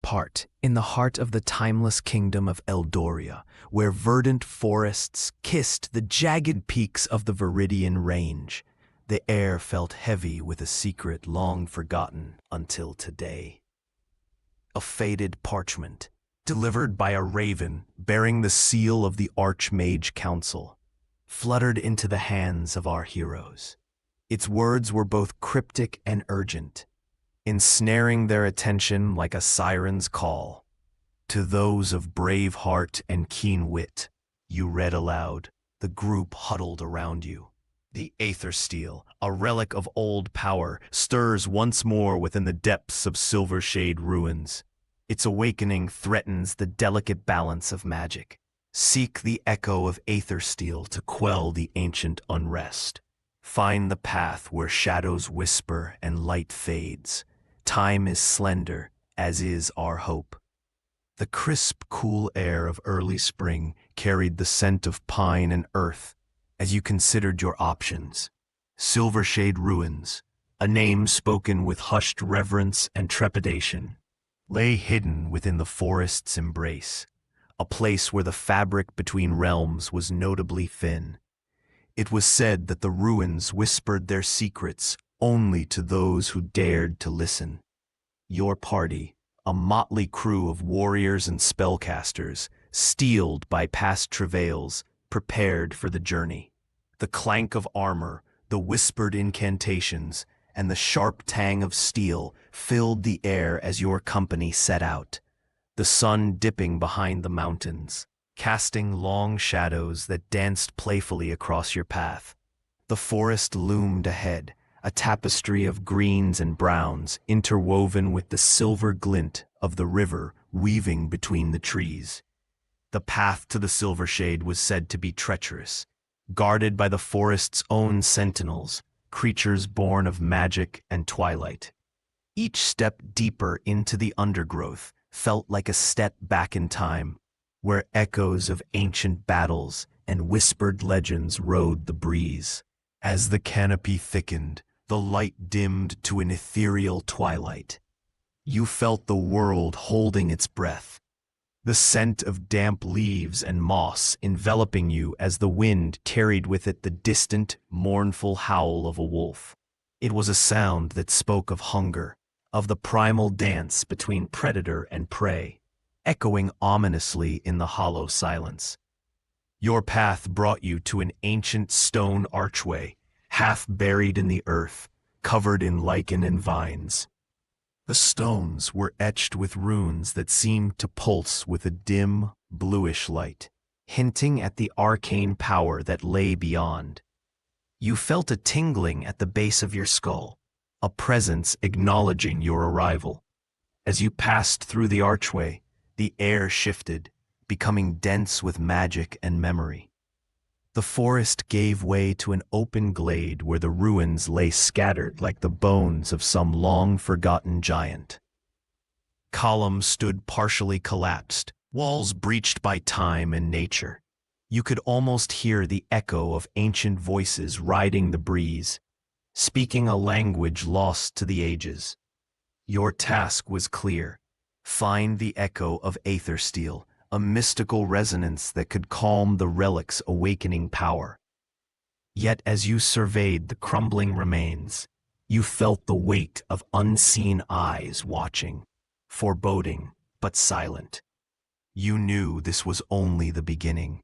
apart, in the heart of the timeless kingdom of Eldoria, where verdant forests kissed the jagged peaks of the Viridian Range, the air felt heavy with a secret long forgotten until today. A faded parchment, delivered by a raven bearing the seal of the Archmage Council, fluttered into the hands of our heroes. Its words were both cryptic and urgent, ensnaring their attention like a siren's call. To those of brave heart and keen wit, you read aloud, the group huddled around you. The Aethersteel, a relic of old power, stirs once more within the depths of Silvershade ruins. Its awakening threatens the delicate balance of magic. Seek the Echo of Aethersteel to quell the ancient unrest. Find the path where shadows whisper and light fades. Time is slender, as is our hope. The crisp, cool air of early spring carried the scent of pine and earth as you considered your options. Silvershade Ruins, a name spoken with hushed reverence and trepidation, lay hidden within the forest's embrace, a place where the fabric between realms was notably thin. It was said that the ruins whispered their secrets only to those who dared to listen. Your party, a motley crew of warriors and spellcasters, steeled by past travails, prepared for the journey. The clank of armor, the whispered incantations, and the sharp tang of steel filled the air as your company set out, the sun dipping behind the mountains, casting long shadows that danced playfully across your path. The forest loomed ahead, a tapestry of greens and browns interwoven with the silver glint of the river weaving between the trees. The path to the Silvershade was said to be treacherous, guarded by the forest's own sentinels, creatures born of magic and twilight. Each step deeper into the undergrowth felt like a step back in time, where echoes of ancient battles and whispered legends rode the breeze. As the canopy thickened, the light dimmed to an ethereal twilight. You felt the world holding its breath, the scent of damp leaves and moss enveloping you as the wind carried with it the distant, mournful howl of a wolf. It was a sound that spoke of hunger, of the primal dance between predator and prey, echoing ominously in the hollow silence. Your path brought you to an ancient stone archway, half buried in the earth, covered in lichen and vines. The stones were etched with runes that seemed to pulse with a dim, bluish light, hinting at the arcane power that lay beyond. You felt a tingling at the base of your skull, a presence acknowledging your arrival. As you passed through the archway, the air shifted, becoming dense with magic and memory. The forest gave way to an open glade where the ruins lay scattered like the bones of some long-forgotten giant. Columns stood partially collapsed, walls breached by time and nature. You could almost hear the echo of ancient voices riding the breeze, speaking a language lost to the ages. Your task was clear: find the Echo of Aethersteel, a mystical resonance that could calm the relic's awakening power. Yet as you surveyed the crumbling remains, you felt the weight of unseen eyes watching, foreboding but silent. You knew this was only the beginning.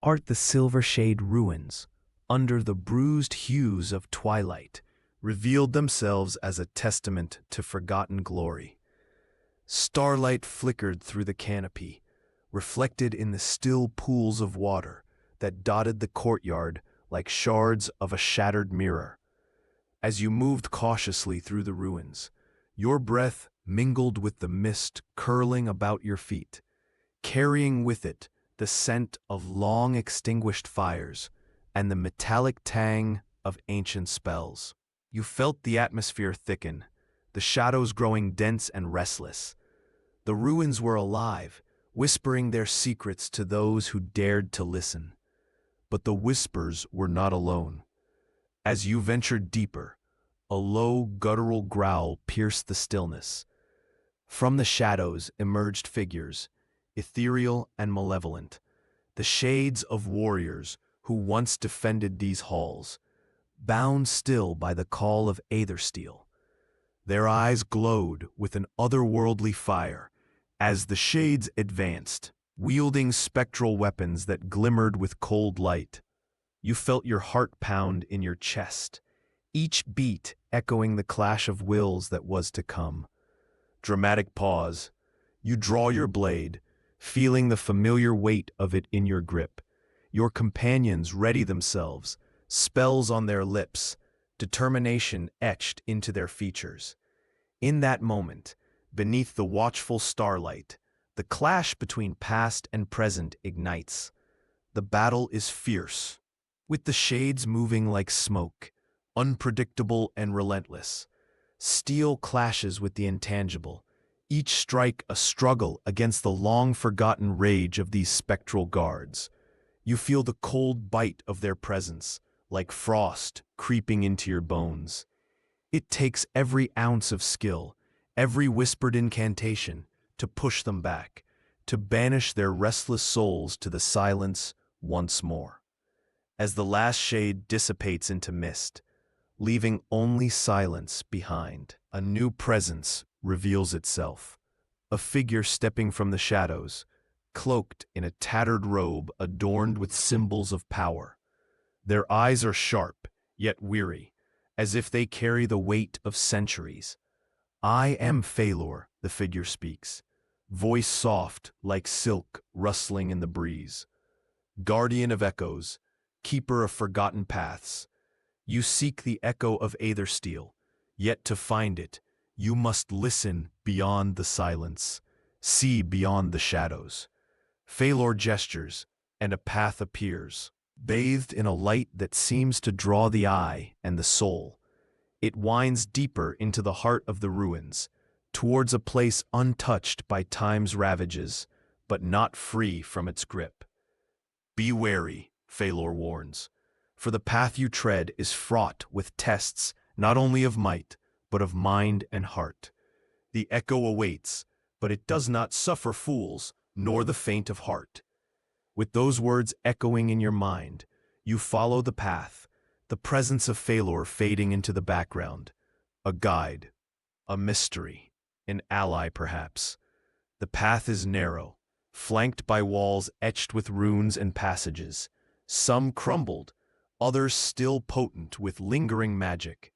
The Silvershade ruins, under the bruised hues of twilight, revealed themselves as a testament to forgotten glory. Starlight flickered through the canopy, reflected in the still pools of water that dotted the courtyard like shards of a shattered mirror. As you moved cautiously through the ruins, your breath mingled with the mist curling about your feet, carrying with it the scent of long-extinguished fires and the metallic tang of ancient spells. You felt the atmosphere thicken, the shadows growing dense and restless. The ruins were alive, whispering their secrets to those who dared to listen. But the whispers were not alone. As you ventured deeper, a low, guttural growl pierced the stillness. From the shadows emerged figures, ethereal and malevolent, the shades of warriors who once defended these halls, bound still by the call of Aethersteel. Their eyes glowed with an otherworldly fire as the shades advanced, wielding spectral weapons that glimmered with cold light. You felt your heart pound in your chest, each beat echoing the clash of wills that was to come. Dramatic pause. You draw your blade, feeling the familiar weight of it in your grip. Your companions ready themselves, spells on their lips, determination etched into their features. In that moment, beneath the watchful starlight, the clash between past and present ignites. The battle is fierce, with the shades moving like smoke, unpredictable and relentless. Steel clashes with the intangible, each strike a struggle against the long-forgotten rage of these spectral guards. You feel the cold bite of their presence, like frost creeping into your bones. It takes every ounce of skill, every whispered incantation, to push them back, to banish their restless souls to the silence once more. As the last shade dissipates into mist, leaving only silence behind, a new presence reveals itself. A figure stepping from the shadows, cloaked in a tattered robe adorned with symbols of power. Their eyes are sharp, yet weary, as if they carry the weight of centuries. "I am Phalor," the figure speaks, voice soft like silk rustling in the breeze. "Guardian of echoes, keeper of forgotten paths. You seek the echo of Aethersteel, yet to find it, you must listen beyond the silence, see beyond the shadows." Phalor gestures, and a path appears, bathed in a light that seems to draw the eye and the soul. It winds deeper into the heart of the ruins, towards a place untouched by time's ravages, but not free from its grip. "Be wary," Phalor warns, "for the path you tread is fraught with tests not only of might, but of mind and heart. The echo awaits, but it does not suffer fools, nor the faint of heart." With those words echoing in your mind, you follow the path, the presence of Phalor fading into the background. A guide, a mystery, an ally perhaps. The path is narrow, flanked by walls etched with runes and passages, some crumbled, others still potent with lingering magic.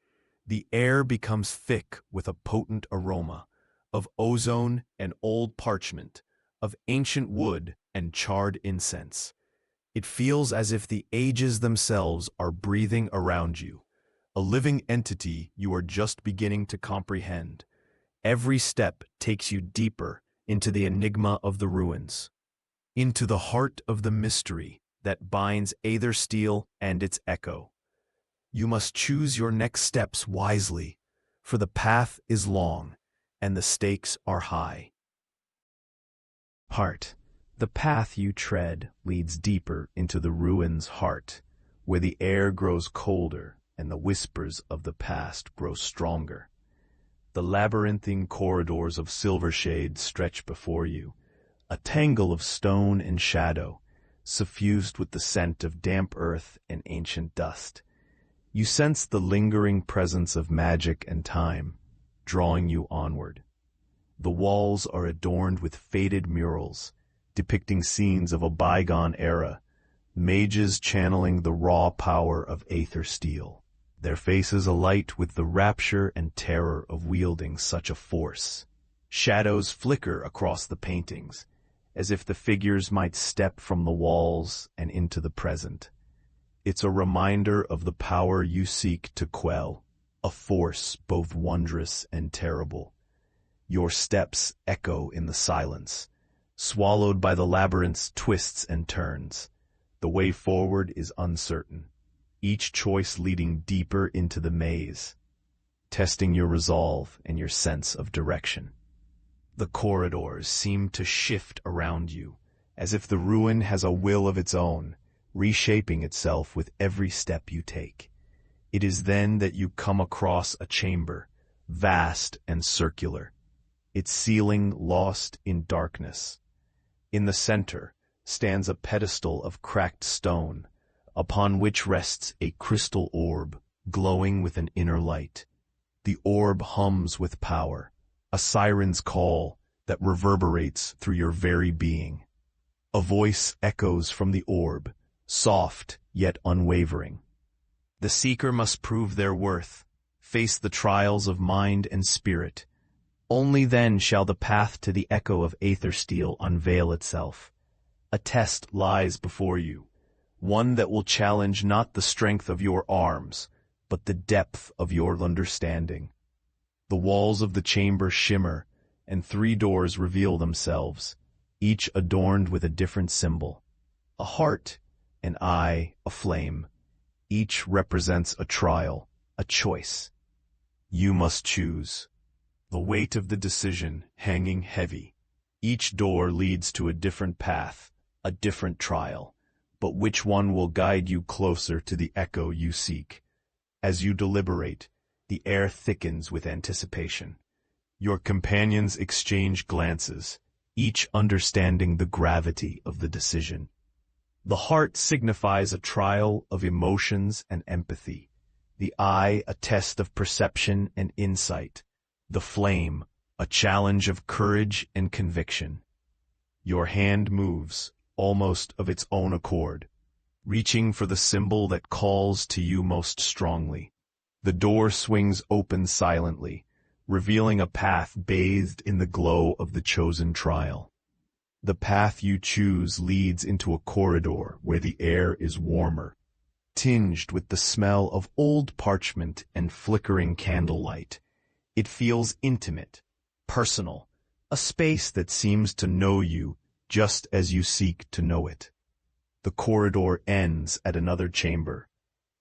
The air becomes thick with a potent aroma, of ozone and old parchment, of ancient wood and charred incense. It feels as if the ages themselves are breathing around you, a living entity you are just beginning to comprehend. Every step takes you deeper into the enigma of the ruins, into the heart of the mystery that binds Aethersteel and its echo. You must choose your next steps wisely, for the path is long and the stakes are high. Heart. The path you tread leads deeper into the ruins' heart, where the air grows colder and the whispers of the past grow stronger. The labyrinthine corridors of silver shade stretch before you, a tangle of stone and shadow, suffused with the scent of damp earth and ancient dust. You sense the lingering presence of magic and time, drawing you onward. The walls are adorned with faded murals, depicting scenes of a bygone era, mages channeling the raw power of Aethersteel, their faces alight with the rapture and terror of wielding such a force. Shadows flicker across the paintings, as if the figures might step from the walls and into the present. It's a reminder of the power you seek to quell, a force both wondrous and terrible. Your steps echo in the silence, swallowed by the labyrinth's twists and turns. The way forward is uncertain, each choice leading deeper into the maze, testing your resolve and your sense of direction. The corridors seem to shift around you, as if the ruin has a will of its own, reshaping itself with every step you take. It is then that you come across a chamber, vast and circular. its ceiling lost in darkness. In the center stands a pedestal of cracked stone, upon which rests a crystal orb, glowing with an inner light. The orb hums with power, a siren's call that reverberates through your very being. A voice echoes from the orb, soft yet unwavering. The seeker must prove their worth, face the trials of mind and spirit. Only then shall the path to the Echo of Aethersteel unveil itself. A test lies before you, one that will challenge not the strength of your arms, but the depth of your understanding. The walls of the chamber shimmer, and 3 doors reveal themselves, each adorned with a different symbol. A heart, an eye, a flame. Each represents a trial, a choice. You must choose. The weight of the decision hanging heavy. Each door leads to a different path, a different trial. But which one will guide you closer to the echo you seek? As you deliberate, the air thickens with anticipation. Your companions exchange glances, each understanding the gravity of the decision. The heart signifies a trial of emotions and empathy. The eye, a test of perception and insight. The flame, a challenge of courage and conviction. Your hand moves, almost of its own accord, reaching for the symbol that calls to you most strongly. The door swings open silently, revealing a path bathed in the glow of the chosen trial. The path you choose leads into a corridor where the air is warmer, tinged with the smell of old parchment and flickering candlelight. It feels intimate, personal, a space that seems to know you just as you seek to know it. The corridor ends at another chamber,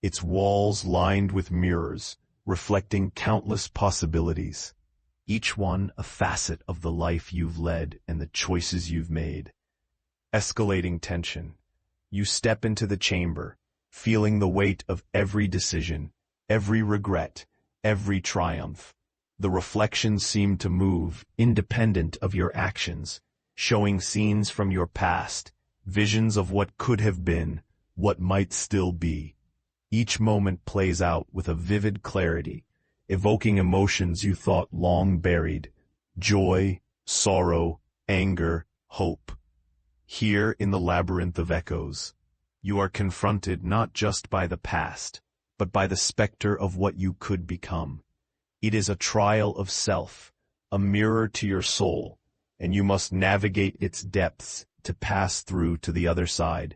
its walls lined with mirrors, reflecting countless possibilities, each one a facet of the life you've led and the choices you've made. Escalating tension, you step into the chamber, feeling the weight of every decision, every regret, every triumph. The reflections seem to move, independent of your actions, showing scenes from your past, visions of what could have been, what might still be. Each moment plays out with a vivid clarity, evoking emotions you thought long buried: joy, sorrow, anger, hope. Here in the labyrinth of echoes, you are confronted not just by the past, but by the specter of what you could become. It is a trial of self, a mirror to your soul, and you must navigate its depths to pass through to the other side.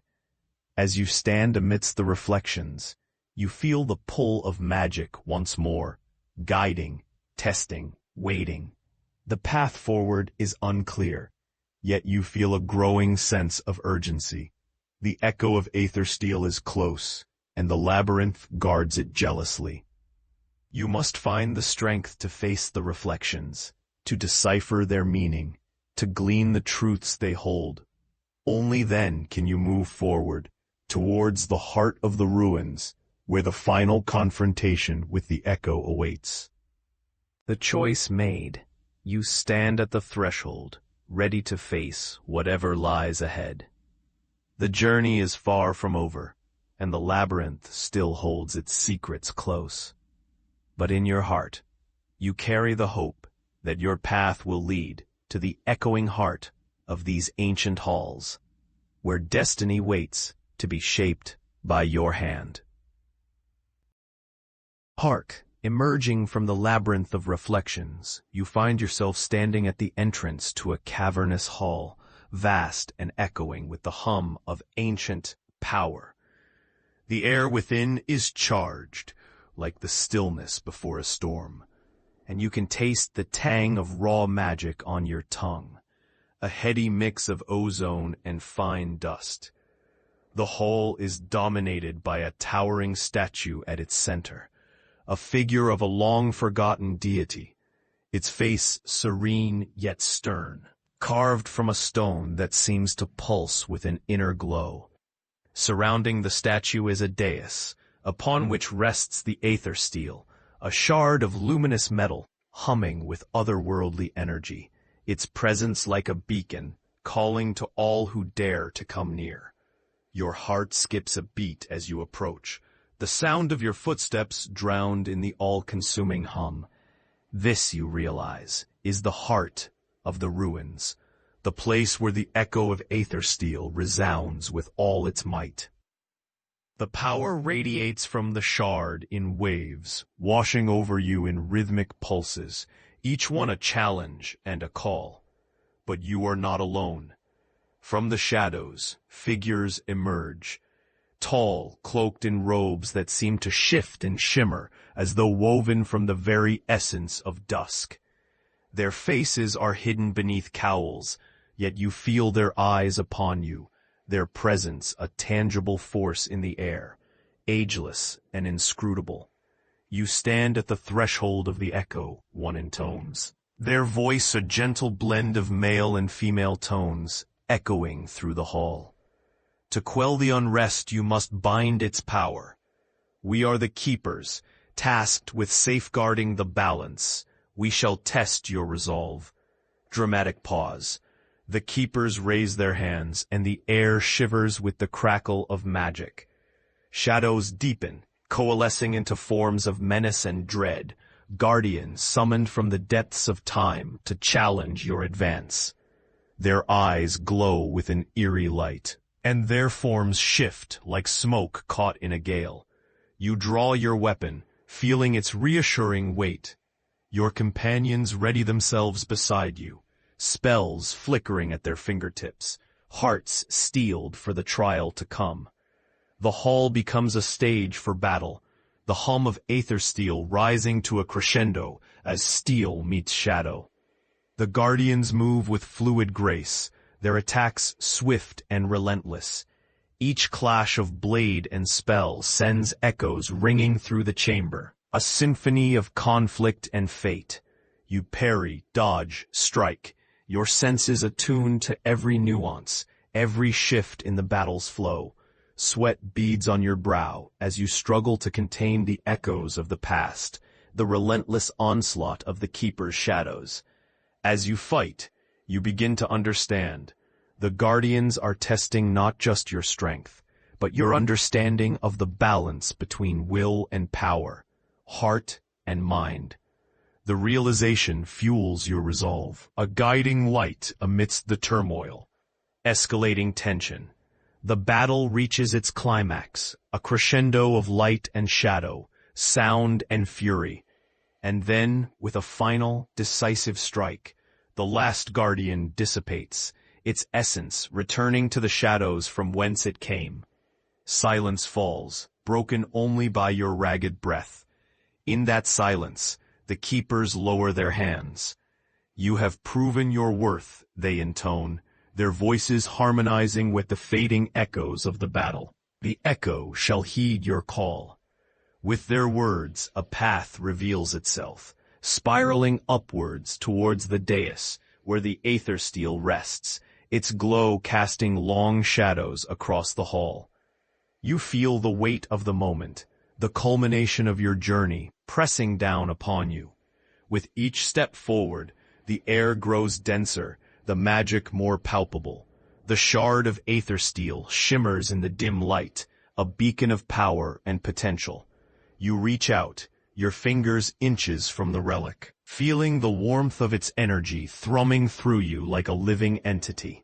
As you stand amidst the reflections, you feel the pull of magic once more, guiding, testing, waiting. The path forward is unclear, yet you feel a growing sense of urgency. The Echo of Aethersteel is close, and the labyrinth guards it jealously. You must find the strength to face the reflections, to decipher their meaning, to glean the truths they hold. Only then can you move forward, towards the heart of the ruins, where the final confrontation with the echo awaits. The choice made, you stand at the threshold, ready to face whatever lies ahead. The journey is far from over, and the labyrinth still holds its secrets close. But in your heart, you carry the hope that your path will lead to the echoing heart of these ancient halls, where destiny waits to be shaped by your hand. Hark! Emerging from the labyrinth of reflections, you find yourself standing at the entrance to a cavernous hall, vast and echoing with the hum of ancient power. The air within is charged, like the stillness before a storm, and you can taste the tang of raw magic on your tongue, a heady mix of ozone and fine dust. The hall is dominated by a towering statue at its center, a figure of a long-forgotten deity, its face serene yet stern, carved from a stone that seems to pulse with an inner glow. Surrounding the statue is a dais, upon which rests the Aethersteel, a shard of luminous metal, humming with otherworldly energy, its presence like a beacon, calling to all who dare to come near. Your heart skips a beat as you approach, the sound of your footsteps drowned in the all-consuming hum. This, you realize, is the heart of the ruins, the place where the Echo of Aethersteel resounds with all its might. The power radiates from the shard in waves, washing over you in rhythmic pulses, each one a challenge and a call. But you are not alone. From the shadows, figures emerge, tall, cloaked in robes that seem to shift and shimmer as though woven from the very essence of dusk. Their faces are hidden beneath cowls, yet you feel their eyes upon you, their presence a tangible force in the air, ageless and inscrutable. You stand at the threshold of the echo, one intones, their voice a gentle blend of male and female tones, echoing through the hall. To quell the unrest you must bind its power. We are the keepers, tasked with safeguarding the balance. We shall test your resolve. Dramatic pause. The keepers raise their hands, and the air shivers with the crackle of magic. Shadows deepen, coalescing into forms of menace and dread, guardians summoned from the depths of time to challenge your advance. Their eyes glow with an eerie light, and their forms shift like smoke caught in a gale. You draw your weapon, feeling its reassuring weight. Your companions ready themselves beside you, spells flickering at their fingertips, hearts steeled for the trial to come. The hall becomes a stage for battle, the hum of Aethersteel rising to a crescendo as steel meets shadow. The guardians move with fluid grace, their attacks swift and relentless. Each clash of blade and spell sends echoes ringing through the chamber, a symphony of conflict and fate. You parry, dodge, strike, your senses attuned to every nuance, every shift in the battle's flow. Sweat beads on your brow as you struggle to contain the echoes of the past, the relentless onslaught of the Keeper's shadows. As you fight, you begin to understand. The Guardians are testing not just your strength, but your understanding of the balance between will and power, heart and mind. The realization fuels your resolve, a guiding light amidst the turmoil. Escalating tension. The battle reaches its climax, a crescendo of light and shadow, sound and fury. And then, with a final, decisive strike, the last guardian dissipates, its essence returning to the shadows from whence it came. Silence falls, broken only by your ragged breath. In that silence, the keepers lower their hands. You have proven your worth, they intone, their voices harmonizing with the fading echoes of the battle. The echo shall heed your call. With their words, a path reveals itself, spiraling upwards towards the dais, where the Aethersteel rests, its glow casting long shadows across the hall. You feel the weight of the moment, the culmination of your journey, pressing down upon you. With each step forward, the air grows denser, the magic more palpable. The shard of Aethersteel shimmers in the dim light, a beacon of power and potential. You reach out, your fingers inches from the relic, feeling the warmth of its energy thrumming through you like a living entity.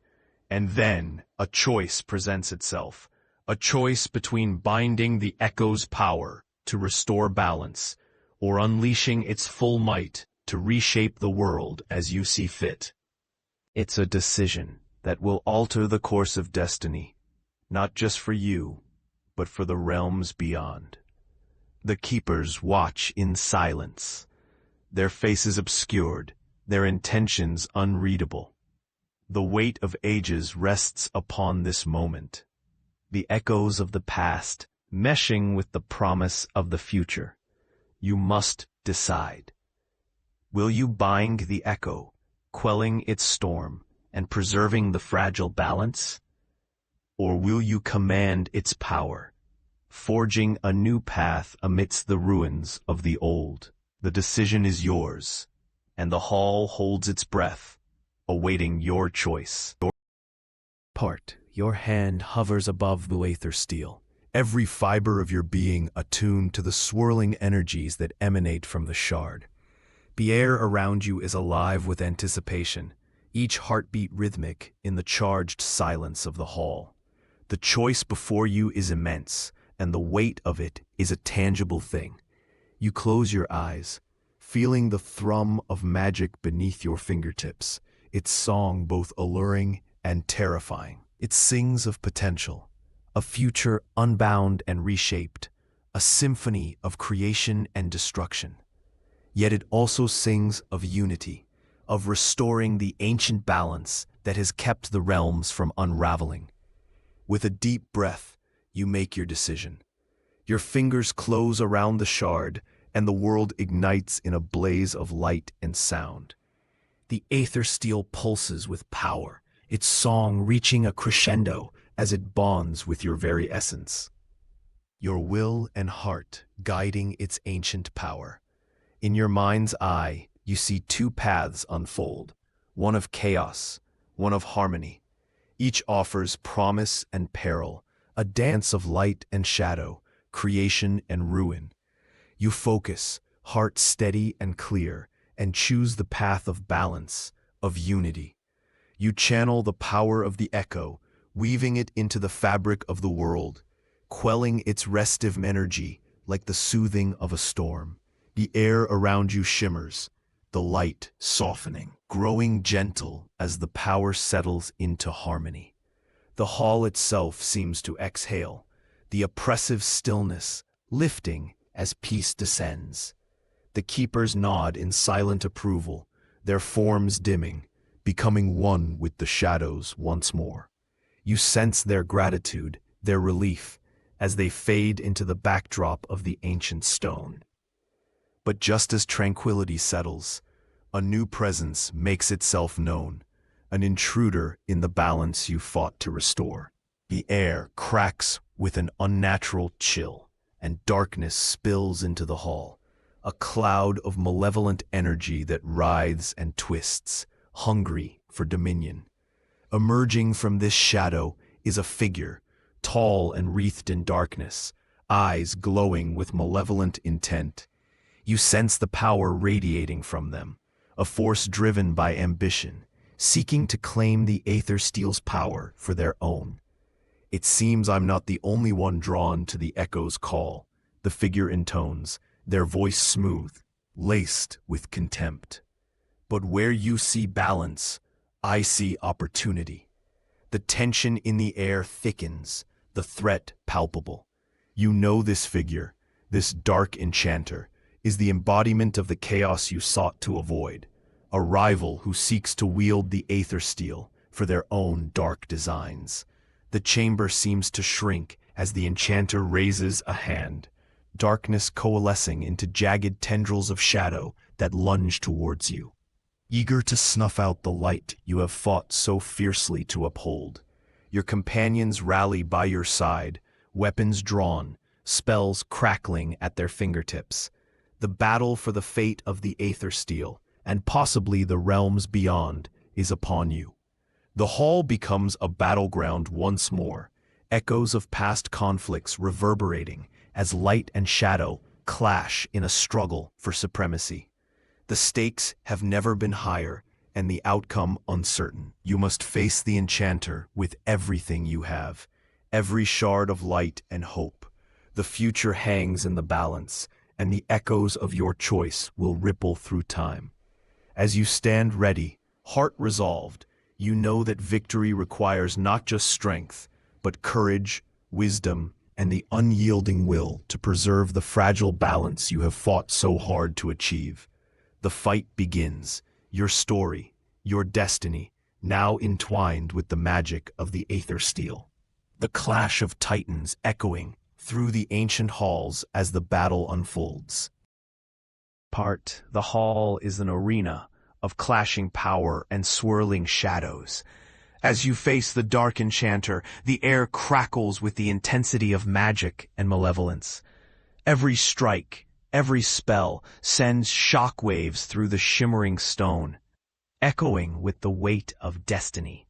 And then, a choice presents itself, a choice between binding the echo's power to restore balance, or unleashing its full might to reshape the world as you see fit. It's a decision that will alter the course of destiny, not just for you, but for the realms beyond. The keepers watch in silence, their faces obscured, their intentions unreadable. The weight of ages rests upon this moment, the echoes of the past meshing with the promise of the future. You must decide. Will you bind the echo, quelling its storm and preserving the fragile balance? Or will you command its power, forging a new path amidst the ruins of the old? The decision is yours, and the hall holds its breath, awaiting your choice. Your hand hovers above the Aethersteel, every fiber of your being attuned to the swirling energies that emanate from the shard. The air around you is alive with anticipation, each heartbeat rhythmic in the charged silence of the hall. The choice before you is immense, and the weight of it is a tangible thing. You close your eyes, feeling the thrum of magic beneath your fingertips, its song both alluring and terrifying. It sings of potential, a future unbound and reshaped, a symphony of creation and destruction. Yet it also sings of unity, of restoring the ancient balance that has kept the realms from unraveling. With a deep breath, you make your decision. Your fingers close around the shard, and the world ignites in a blaze of light and sound. The Aethersteel pulses with power, its song reaching a crescendo as it bonds with your very essence. Your will and heart guiding its ancient power. In your mind's eye, you see two paths unfold, one of chaos, one of harmony. Each offers promise and peril, a dance of light and shadow, creation and ruin. You focus, heart steady and clear, and choose the path of balance, of unity. You channel the power of the echo, weaving it into the fabric of the world, quelling its restive energy like the soothing of a storm. The air around you shimmers, the light softening, growing gentle as the power settles into harmony. The hall itself seems to exhale, the oppressive stillness lifting as peace descends. The keepers nod in silent approval, their forms dimming, becoming one with the shadows once more. You sense their gratitude, their relief, as they fade into the backdrop of the ancient stone. But just as tranquility settles, a new presence makes itself known, an intruder in the balance you fought to restore. The air cracks with an unnatural chill, and darkness spills into the hall, a cloud of malevolent energy that writhes and twists, hungry for dominion. Emerging from this shadow is a figure, tall and wreathed in darkness, eyes glowing with malevolent intent. You sense the power radiating from them, a force driven by ambition, seeking to claim the Aethersteel's power for their own. It seems I'm not the only one drawn to the echo's call, the figure intones, their voice smooth, laced with contempt. But where you see balance, I see opportunity. The tension in the air thickens, the threat palpable. You know this figure, this dark enchanter, is the embodiment of the chaos you sought to avoid, a rival who seeks to wield the Aethersteel for their own dark designs. The chamber seems to shrink as the enchanter raises a hand, darkness coalescing into jagged tendrils of shadow that lunge towards you. Eager to snuff out the light you have fought so fiercely to uphold, your companions rally by your side, weapons drawn, spells crackling at their fingertips. The battle for the fate of the Aethersteel, and possibly the realms beyond, is upon you. The hall becomes a battleground once more, echoes of past conflicts reverberating as light and shadow clash in a struggle for supremacy. The stakes have never been higher, and the outcome uncertain. You must face the Enchanter with everything you have, every shard of light and hope. The future hangs in the balance, and the echoes of your choice will ripple through time. As you stand ready, heart resolved, you know that victory requires not just strength, but courage, wisdom, and the unyielding will to preserve the fragile balance you have fought so hard to achieve. The fight begins, your story, your destiny, now entwined with the magic of the Aethersteel. The clash of titans echoing through the ancient halls as the battle unfolds. The hall is an arena of clashing power and swirling shadows. As you face the dark enchanter, the air crackles with the intensity of magic and malevolence. Every strike, Every spell sends shockwaves through the shimmering stone, echoing with the weight of destiny.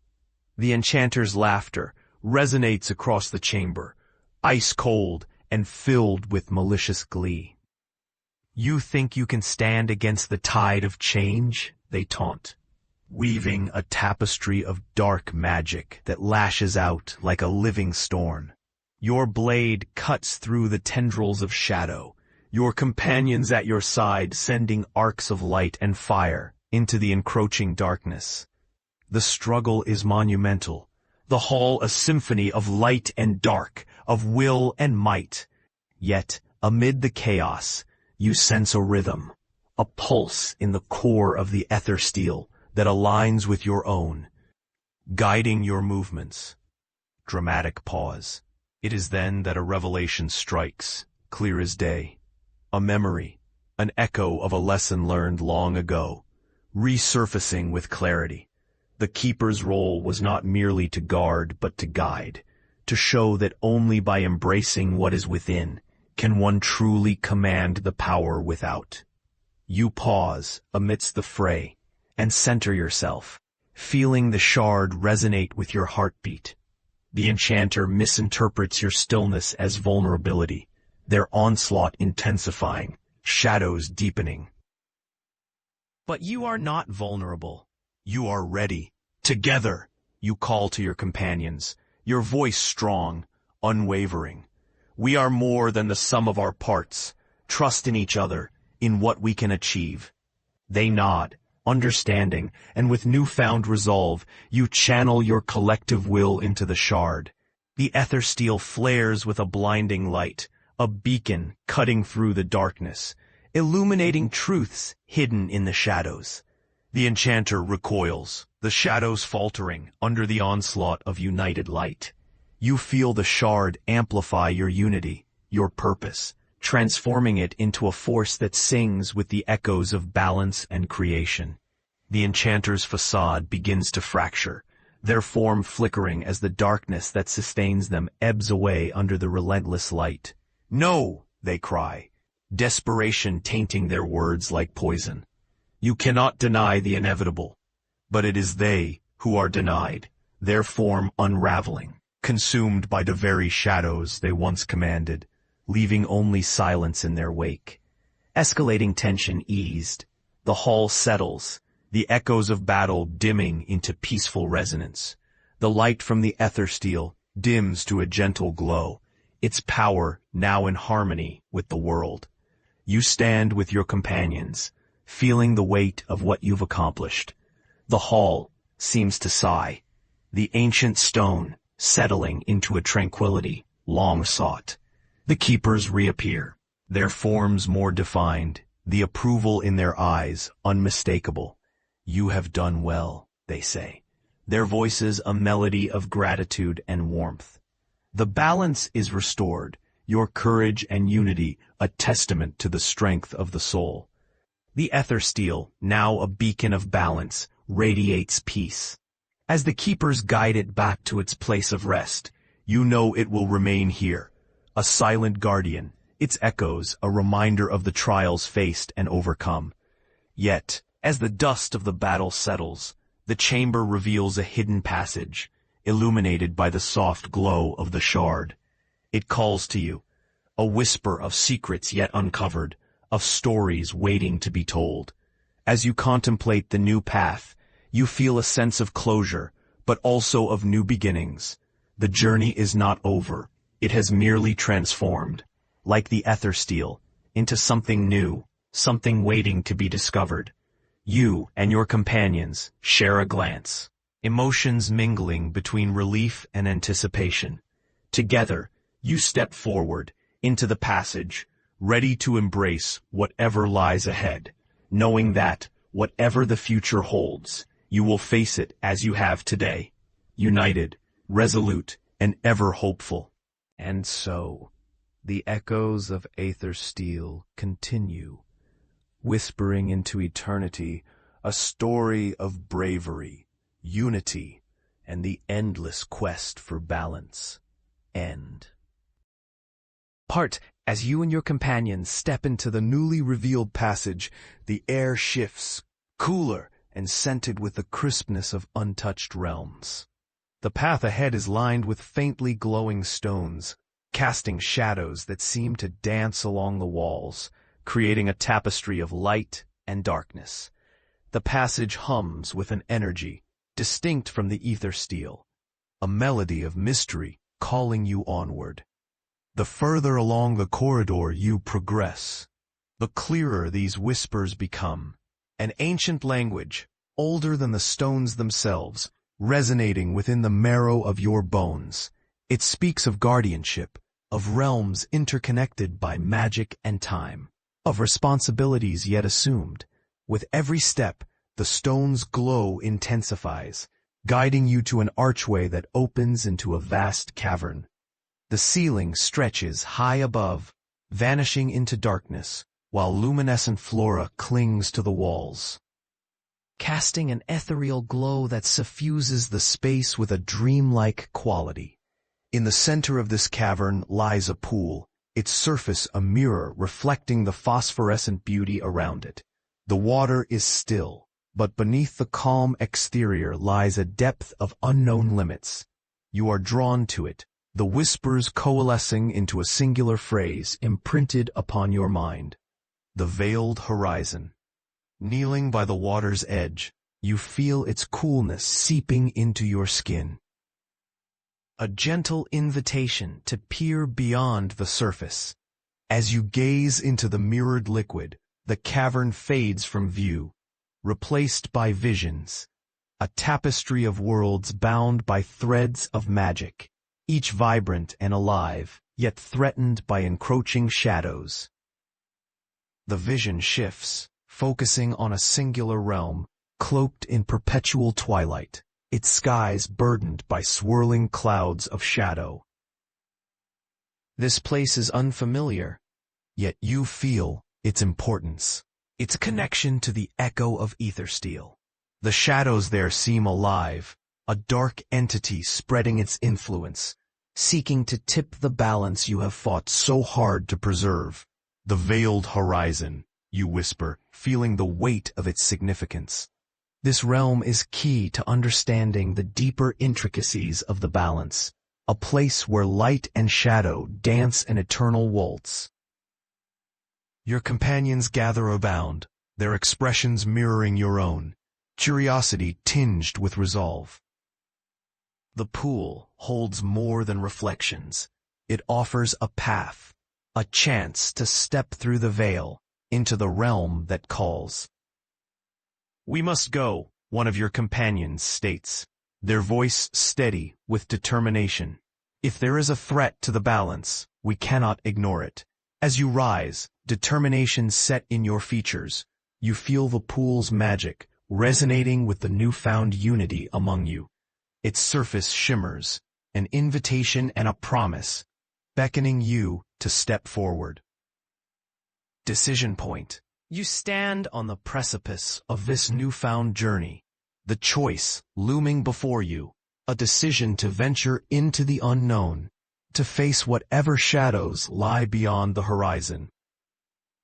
The Enchanter's laughter resonates across the chamber, ice-cold and filled with malicious glee. "You think you can stand against the tide of change?" they taunt, weaving a tapestry of dark magic that lashes out like a living storm. Your blade cuts through the tendrils of shadow, your companions at your side sending arcs of light and fire into the encroaching darkness. The struggle is monumental, the hall a symphony of light and dark, of will and might. Yet, amid the chaos, you sense a rhythm, a pulse in the core of the Aethersteel that aligns with your own, guiding your movements. Dramatic pause. It is then that a revelation strikes, clear as day. A memory, an echo of a lesson learned long ago, resurfacing with clarity. The keeper's role was not merely to guard but to guide, to show that only by embracing what is within can one truly command the power without. You pause amidst the fray and center yourself, feeling the shard resonate with your heartbeat. The Enchanter misinterprets your stillness as vulnerability, their onslaught intensifying, shadows deepening. But you are not vulnerable. You are ready. Together, you call to your companions, your voice strong, unwavering. We are more than the sum of our parts. Trust in each other, in what we can achieve. They nod, understanding, and with newfound resolve, you channel your collective will into the shard. The Aethersteel flares with a blinding light, a beacon cutting through the darkness, illuminating truths hidden in the shadows. The Enchanter recoils, the shadows faltering under the onslaught of united light. You feel the shard amplify your unity, your purpose, transforming it into a force that sings with the echoes of balance and creation. The Enchanter's facade begins to fracture, their form flickering as the darkness that sustains them ebbs away under the relentless light. "No!" they cry, desperation tainting their words like poison. You cannot deny the inevitable, but it is they who are denied, their form unraveling, consumed by the very shadows they once commanded, leaving only silence in their wake. Escalating tension eased, the hall settles, the echoes of battle dimming into peaceful resonance. The light from the Aethersteel dims to a gentle glow, its power now in harmony with the world. You stand with your companions, feeling the weight of what you've accomplished. The hall seems to sigh, the ancient stone settling into a tranquility long sought. The keepers reappear, their forms more defined, the approval in their eyes unmistakable. "You have done well," they say, their voices a melody of gratitude and warmth. The balance is restored, your courage and unity a testament to the strength of the soul. The Aethersteel, now a beacon of balance, radiates peace. As the keepers guide it back to its place of rest, you know it will remain here, a silent guardian, its echoes a reminder of the trials faced and overcome. Yet, as the dust of the battle settles, the chamber reveals a hidden passage, illuminated by the soft glow of the shard. It calls to you, a whisper of secrets yet uncovered, of stories waiting to be told. As you contemplate the new path, you feel a sense of closure, but also of new beginnings. The journey is not over, it has merely transformed, like the Aethersteel, into something new, something waiting to be discovered. You and your companions share a glance, emotions mingling between relief and anticipation. Together, you step forward, into the passage, ready to embrace whatever lies ahead, knowing that, whatever the future holds, you will face it as you have today, united, resolute, and ever hopeful. And so, the echoes of Aethersteel continue, whispering into eternity a story of bravery, unity, and the endless quest for balance. End. Part As you and your companions step into the newly revealed passage, the air shifts, cooler and scented with the crispness of untouched realms. The path ahead is lined with faintly glowing stones, casting shadows that seem to dance along the walls, creating a tapestry of light and darkness. The passage hums with an energy distinct from the Aethersteel, a melody of mystery calling you onward. The further along the corridor you progress, the clearer these whispers become, an ancient language, older than the stones themselves, resonating within the marrow of your bones. It speaks of guardianship, of realms interconnected by magic and time, of responsibilities yet assumed. With every step, the stone's glow intensifies, guiding you to an archway that opens into a vast cavern. The ceiling stretches high above, vanishing into darkness, while luminescent flora clings to the walls, casting an ethereal glow that suffuses the space with a dreamlike quality. In the center of this cavern lies a pool, its surface a mirror reflecting the phosphorescent beauty around it. The water is still, but beneath the calm exterior lies a depth of unknown limits. You are drawn to it, the whispers coalescing into a singular phrase imprinted upon your mind. The veiled horizon. Kneeling by the water's edge, you feel its coolness seeping into your skin. A gentle invitation to peer beyond the surface. As you gaze into the mirrored liquid, the cavern fades from view, replaced by visions, a tapestry of worlds bound by threads of magic, each vibrant and alive, yet threatened by encroaching shadows. The vision shifts, focusing on a singular realm, cloaked in perpetual twilight, its skies burdened by swirling clouds of shadow. This place is unfamiliar, yet you feel its importance, its connection to the Echo of Aethersteel. The shadows there seem alive, a dark entity spreading its influence, seeking to tip the balance you have fought so hard to preserve. The veiled horizon, you whisper, feeling the weight of its significance. This realm is key to understanding the deeper intricacies of the balance, a place where light and shadow dance an eternal waltz. Your companions gather abound, their expressions mirroring your own, curiosity tinged with resolve. The pool holds more than reflections. It offers a path, a chance to step through the veil into the realm that calls. "We must go," one of your companions states, their voice steady with determination. "If there is a threat to the balance, we cannot ignore it." As you rise, determination set in your features, you feel the pool's magic resonating with the newfound unity among you. Its surface shimmers, an invitation and a promise, beckoning you to step forward. Decision point. You stand on the precipice of this newfound journey, the choice looming before you, a decision to venture into the unknown, to face whatever shadows lie beyond the horizon.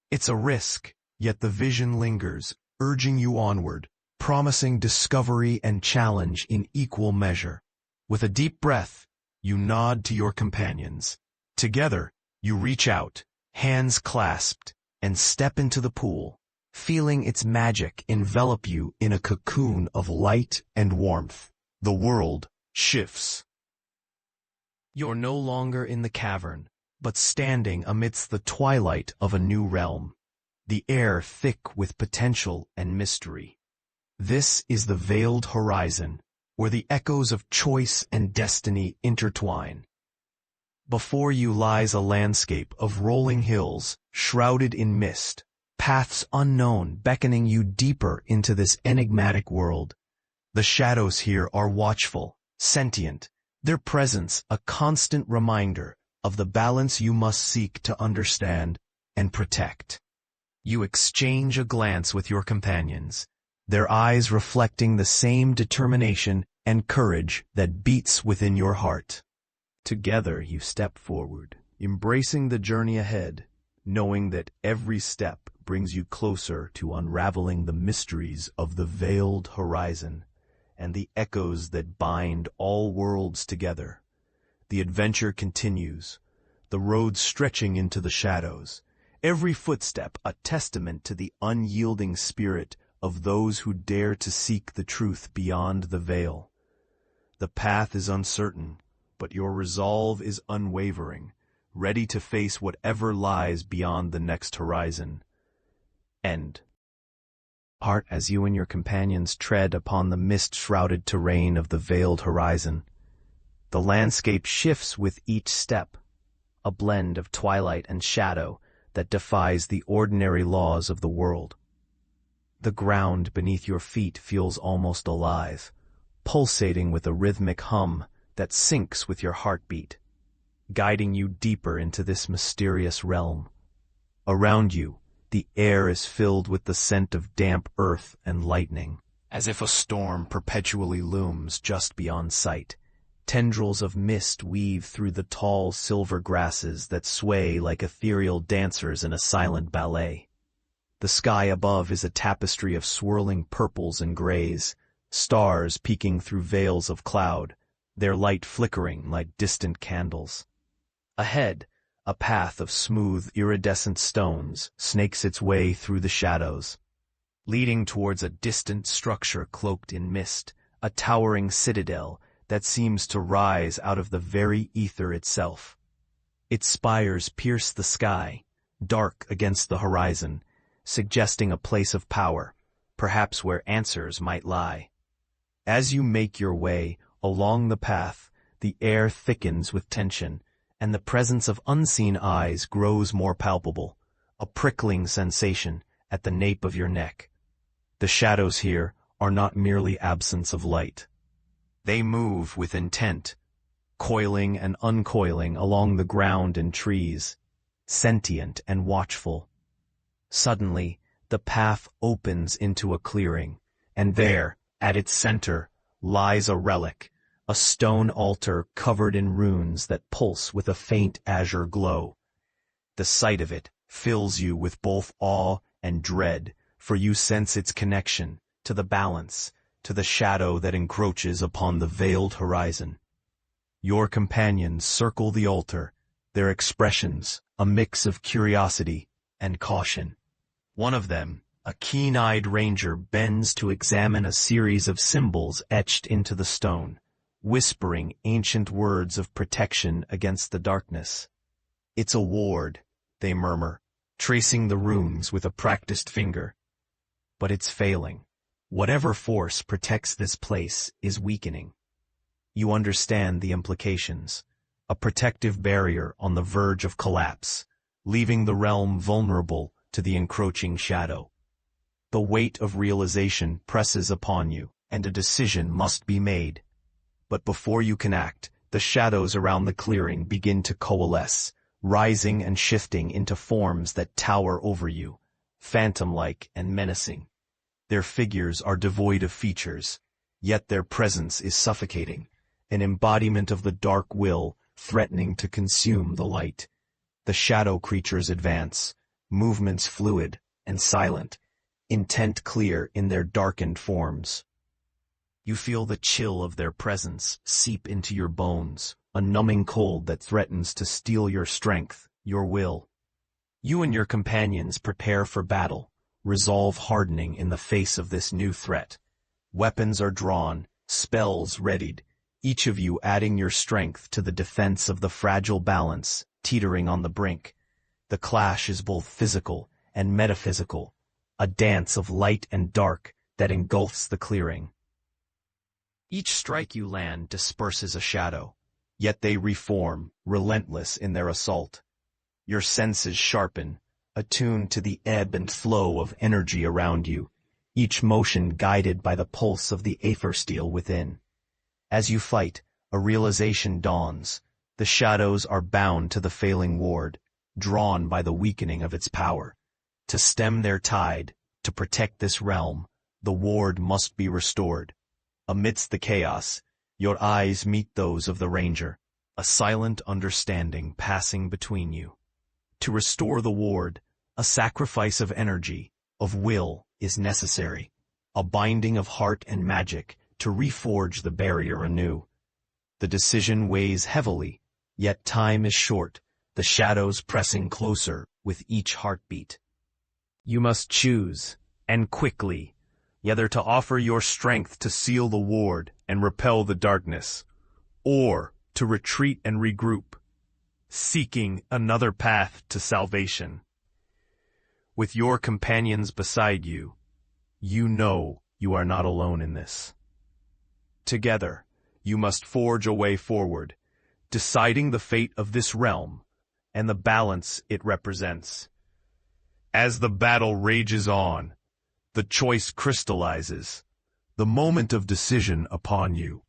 It's a risk, yet the vision lingers, urging you onward, promising discovery and challenge in equal measure. With a deep breath, you nod to your companions. Together, you reach out, hands clasped, and step into the pool, feeling its magic envelop you in a cocoon of light and warmth. The world shifts. You're no longer in the cavern, but standing amidst the twilight of a new realm, the air thick with potential and mystery. This is the veiled horizon, where the echoes of choice and destiny intertwine. Before you lies a landscape of rolling hills, shrouded in mist, paths unknown beckoning you deeper into this enigmatic world. The shadows here are watchful, sentient, their presence a constant reminder of the balance you must seek to understand and protect. You exchange a glance with your companions, their eyes reflecting the same determination and courage that beats within your heart. Together you step forward, embracing the journey ahead, knowing that every step brings you closer to unraveling the mysteries of the veiled horizon and the echoes that bind all worlds together. The adventure continues, the road stretching into the shadows, every footstep a testament to the unyielding spirit of those who dare to seek the truth beyond the veil. The path is uncertain, but your resolve is unwavering, ready to face whatever lies beyond the next horizon. End. Heart, as you and your companions tread upon the mist-shrouded terrain of the veiled horizon. The landscape shifts with each step, a blend of twilight and shadow that defies the ordinary laws of the world. The ground beneath your feet feels almost alive, pulsating with a rhythmic hum that syncs with your heartbeat, guiding you deeper into this mysterious realm. Around you, the air is filled with the scent of damp earth and lightning, as if a storm perpetually looms just beyond sight. Tendrils of mist weave through the tall silver grasses that sway like ethereal dancers in a silent ballet. The sky above is a tapestry of swirling purples and grays, stars peeking through veils of cloud, their light flickering like distant candles. Ahead, a path of smooth, iridescent stones snakes its way through the shadows, leading towards a distant structure cloaked in mist, a towering citadel that seems to rise out of the very ether itself. Its spires pierce the sky, dark against the horizon, suggesting a place of power, perhaps where answers might lie. As you make your way along the path, the air thickens with tension, and the presence of unseen eyes grows more palpable, a prickling sensation at the nape of your neck. The shadows here are not merely absence of light. They move with intent, coiling and uncoiling along the ground and trees, sentient and watchful. Suddenly, the path opens into a clearing, and there, at its center, lies a relic, a stone altar covered in runes that pulse with a faint azure glow. The sight of it fills you with both awe and dread, for you sense its connection to the balance, to the shadow that encroaches upon the veiled horizon. Your companions circle the altar, their expressions a mix of curiosity and caution. One of them, a keen-eyed ranger, bends to examine a series of symbols etched into the stone, whispering ancient words of protection against the darkness. "It's a ward," they murmur, tracing the runes with a practiced finger. But it's failing. Whatever force protects this place is weakening. You understand the implications. A protective barrier on the verge of collapse, leaving the realm vulnerable to the encroaching shadow. The weight of realization presses upon you, and a decision must be made. But before you can act, the shadows around the clearing begin to coalesce, rising and shifting into forms that tower over you, phantom-like and menacing. Their figures are devoid of features, yet their presence is suffocating, an embodiment of the dark will threatening to consume the light. The shadow creatures advance, movements fluid and silent, intent clear in their darkened forms. You feel the chill of their presence seep into your bones, a numbing cold that threatens to steal your strength, your will. You and your companions prepare for battle, resolve hardening in the face of this new threat. Weapons are drawn, spells readied, each of you adding your strength to the defense of the fragile balance teetering on the brink. The clash is both physical and metaphysical, a dance of light and dark that engulfs the clearing. Each strike you land disperses a shadow, yet they reform, relentless in their assault. Your senses sharpen, attuned to the ebb and flow of energy around you, each motion guided by the pulse of the Aethersteel within. As you fight, a realization dawns. The shadows are bound to the failing ward, drawn by the weakening of its power. To stem their tide, to protect this realm, the ward must be restored. Amidst the chaos, your eyes meet those of the ranger, a silent understanding passing between you. To restore the ward, a sacrifice of energy, of will, is necessary, a binding of heart and magic to reforge the barrier anew. The decision weighs heavily, yet time is short, the shadows pressing closer with each heartbeat. You must choose, and quickly, whether to offer your strength to seal the ward and repel the darkness, or to retreat and regroup, seeking another path to salvation. With your companions beside you, you know you are not alone in this. Together, you must forge a way forward, deciding the fate of this realm and the balance it represents. As the battle rages on, the choice crystallizes, the moment of decision upon you.